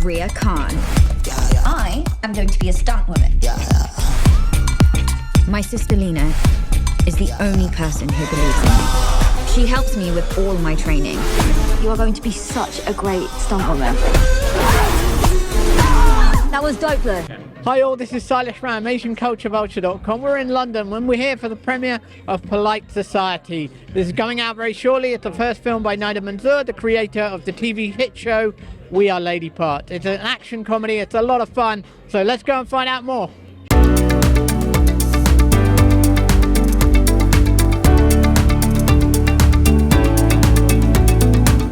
Ria Khan. I am going to be a stunt woman. My sister Lena is the only person who believes in me. She helps me with all my training. You are going to be such a great stunt woman. That was dope though. Hi all, this is Salim from AsianCultureVulture.com. We're in London when we're here for the premiere of Polite Society. This is going out very shortly. It's the first film by Nida Manzoor, the creator of the TV hit show We Are Lady Parts. It's an action comedy, it's a lot of fun, so let's go and find out more.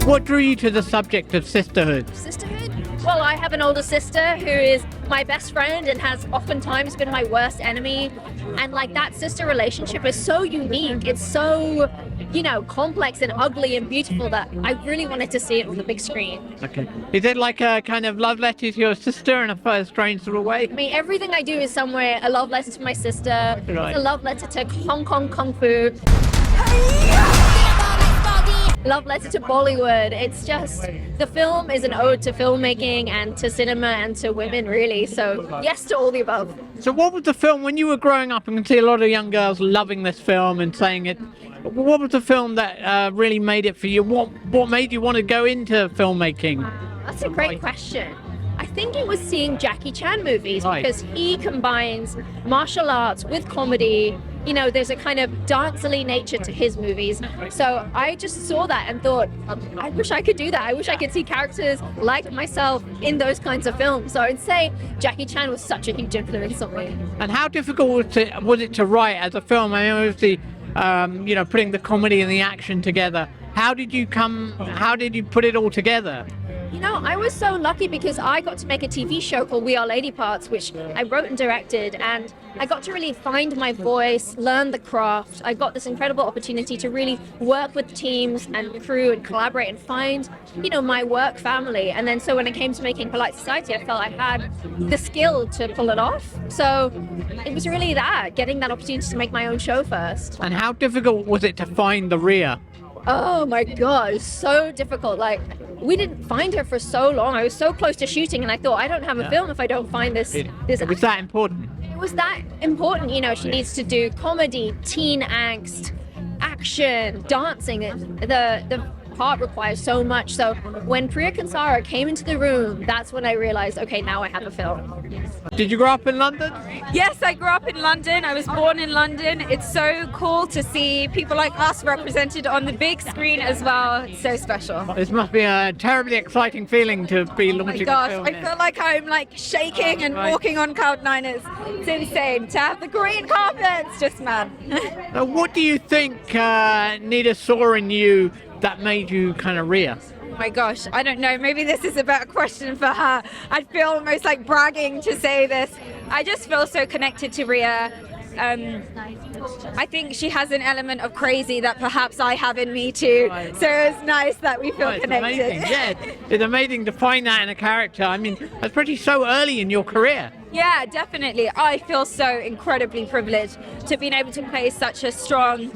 What drew you to the subject of sisterhood? Sisterhood? Well, I have an older sister who is my best friend and has oftentimes been my worst enemy. And like that sister relationship is so unique. It's so, you know, complex and ugly and beautiful that I really wanted to see it on the big screen. Okay. Is it like a kind of love letter to your sister in a strange sort of way? I mean, everything I do is somewhere a love letter to my sister, Right. a love letter to Hong Kong Kung Fu. Love letter to Bollywood. It's just, the film is an ode to filmmaking and to cinema and to women, really. So yes to all the above. So what was the film, when you were growing up, and can see a lot of young girls loving this film and saying it, what was the film that really made it for you? What made you want to go into filmmaking? That's a great question. I think it was seeing Jackie Chan movies, Right. because he combines martial arts with comedy. You know, there's a kind of dancerly nature to his movies. So I just saw that and thought, I wish I could do that. I wish I could see characters like myself in those kinds of films. So I'd say Jackie Chan was such a huge influence on me. And how difficult was it to write as a film? I mean, obviously, you know, putting the comedy and the action together. How did you put it all together? You know, I was so lucky because I got to make a TV show called We Are Lady Parts, which I wrote and directed, and I got to really find my voice, learn the craft. I got this incredible opportunity to really work with teams and crew and collaborate and find, you know, my work family. And then so when it came to making Polite Society, I felt I had the skill to pull it off. So it was really that, getting that opportunity to make my own show first. And how difficult was it to find the Ria? Oh my God, so difficult. Like, we didn't find her for so long. I was so close to shooting and I thought, I don't have a film if I don't find this. It was that important. It was that important, you know. She needs to do comedy, teen angst, action, dancing. The part requires so much. So when Priya Kansara came into the room, that's when I realized, okay, now I have a film. Did you grow up in London? Yes, I grew up in London. I was born in London. It's so cool to see people like us represented on the big screen as well. It's so special. This must be a terribly exciting feeling to be Oh my launching gosh, a film. I feel like I'm like shaking and Right. walking on cloud nine. It's insane. To have the green carpet, it's just mad. What do you think Nida saw in you that made you kind of Ria? Oh my gosh, I don't know. Maybe this is a better question for her. I'd feel almost like bragging to say this. I just feel so connected to Ria. I think she has an element of crazy that perhaps I have in me too. Right. So it's nice that we feel Oh, it's connected. amazing. Yeah, it's amazing to find that in a character. I mean, that's pretty so early in your career. Yeah, definitely. I feel so incredibly privileged to being able to play such a strong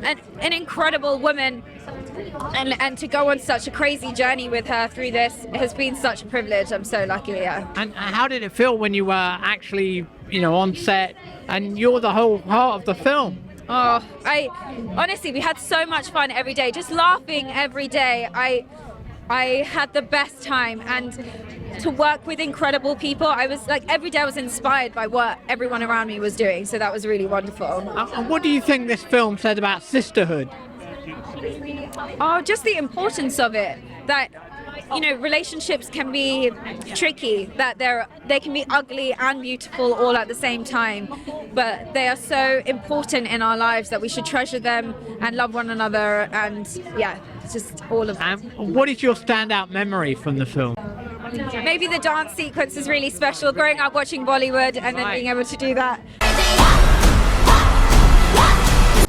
and an incredible woman, and to go on such a crazy journey with her through this has been such a privilege. I'm so lucky, yeah. And how did it feel when you were actually, you know, on set and you're the whole part of the film? Oh, I honestly, we had so much fun every day, just laughing every day. I had the best time, and to work with incredible people, I was like, every day I was inspired by what everyone around me was doing, so that was really wonderful. And what do you think this film said about sisterhood? Oh, just the importance of it, that, you know, relationships can be tricky, that they can be ugly and beautiful all at the same time, but they are so important in our lives that we should treasure them and love one another, and yeah, it's just all of that. And what is your standout memory from the film? Maybe the dance sequence is really special, growing up watching Bollywood and then Right. being able to do that.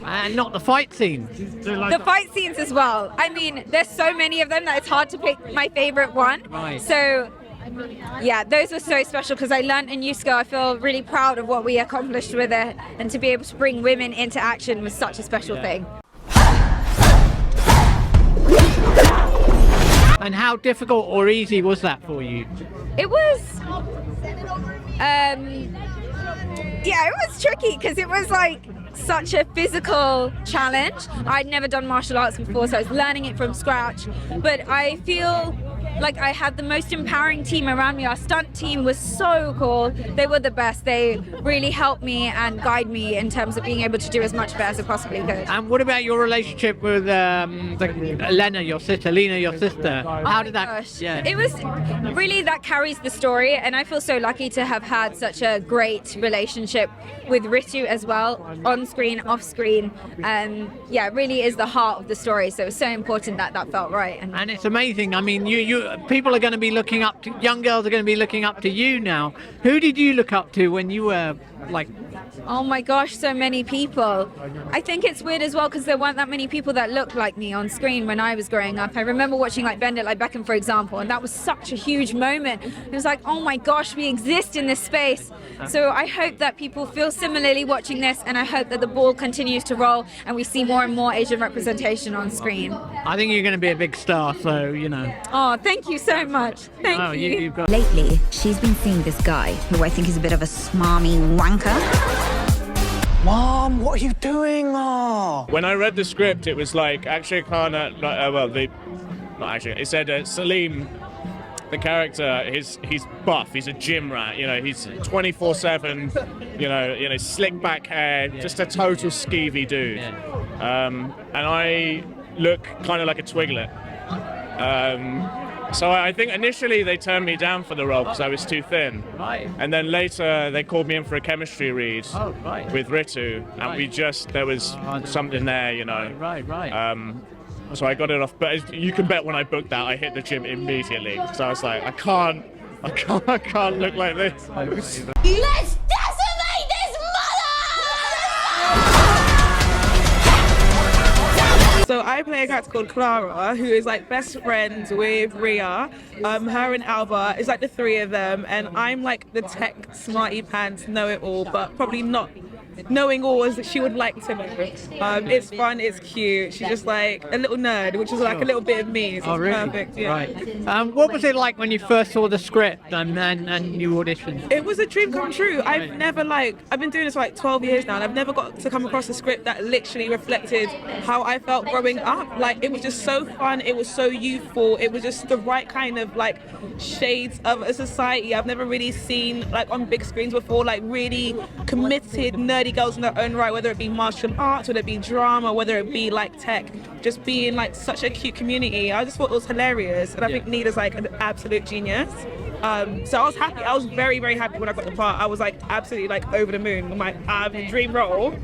And not the fight scenes. The fight scenes as well. I mean, there's so many of them that it's hard to pick my favorite one. Right. So, yeah, those were so special because I learned a new skill. I feel really proud of what we accomplished with it, and to be able to bring women into action was such a special thing. And how difficult or easy was that for you? It was, yeah, it was tricky because it was like such a physical challenge. I'd never done martial arts before, so I was learning it from scratch. But I feel like I had the most empowering team around me. Our stunt team was so cool. They were the best. They really helped me and guide me in terms of being able to do as much of it as I possibly could. And what about your relationship with Lena, your sister? How did that? Gosh. Yeah. It was really, that carries the story, and I feel so lucky to have had such a great relationship with Ritu as well, on screen, off screen. Yeah, it really is the heart of the story. So it was so important that that felt right. And it's amazing. I mean, people are going to be looking up to, young girls are going to be looking up to you now. Who did you look up to when you were like? Oh my gosh, so many people. I think it's weird as well because there weren't that many people that looked like me on screen when I was growing up. I remember watching like Bend It Like Beckham, for example, and that was such a huge moment. It was like, oh my gosh, we exist in this space. So I hope that people feel similarly watching this, and I hope that the ball continues to roll and we see more and more Asian representation on screen. I think you're going to be a big star, so, you know. Oh, thank you so much. Thank you. You've got... Lately, she's been seeing this guy, who I think is a bit of a smarmy wanker. Mom, what are you doing? Oh. When I read the script, it was like Akshay Khanna, it said Salim, the character, he's buff, he's a gym rat, you know, he's 24/7, you know, slick back hair, just a total skeevy dude. And I look kind of like a twiglet. So I think initially they turned me down for the role because I was too thin. Right. And then later they called me in for a chemistry read with Ritu, and there was something there, you know. Right. So I got it off, but you can bet when I booked that, I hit the gym immediately. So I was like, I can't look like this. Let's decimate this mother! So I play a character called Clara, who is like best friends with Ria. Her and Alba is like the three of them, and I'm like the tech smarty pants know-it-all, but probably not knowing all as she would like to know. It's fun, it's cute. She's just like a little nerd, which is like a little bit of me. So it's perfect. Yeah. Right. What was it like when you first saw the script and you auditioned? It was a dream come true. I've been doing this for like 12 years now, and I've never got to come across a script that literally reflected how I felt growing up. Like, it was just so fun, it was so youthful, it was just the right kind of like shades of a society I've never really seen like on big screens before, like really committed, nerdy girls in their own right, whether it be martial arts, whether it be drama, whether it be like tech, just being like such a cute community. I just thought it was hilarious, and I think Nida's like an absolute genius. So I was happy. I was very, very happy when I got the part. I was like absolutely like over the moon. I'm like, I have a dream role.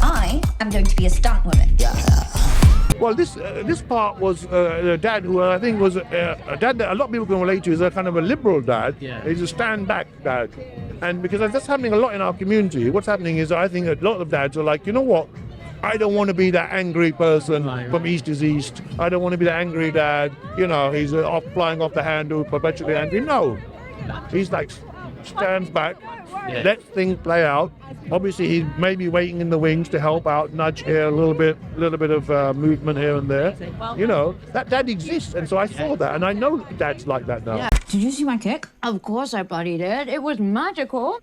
I am going to be a stunt woman. Well, this part was a dad who I think was a dad that a lot of people can relate to. Is a kind of a liberal dad. Yeah. He's a stand-back dad. And because that's happening a lot in our community, what's happening is I think a lot of dads are like, you know what? I don't want to be that angry person from East is East. I don't want to be the angry dad. You know, he's flying off the handle, perpetually angry. No. He's like, stands back, lets things play out. Obviously, he's maybe waiting in the wings to help out, nudge here, a little bit of movement here and there. You know, that dad exists, and so I saw that, and I know dads like that now. Did you see my kick? Of course I bloody did. It was magical.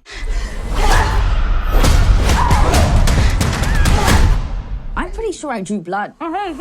I'm pretty sure I drew blood. Oh, hey,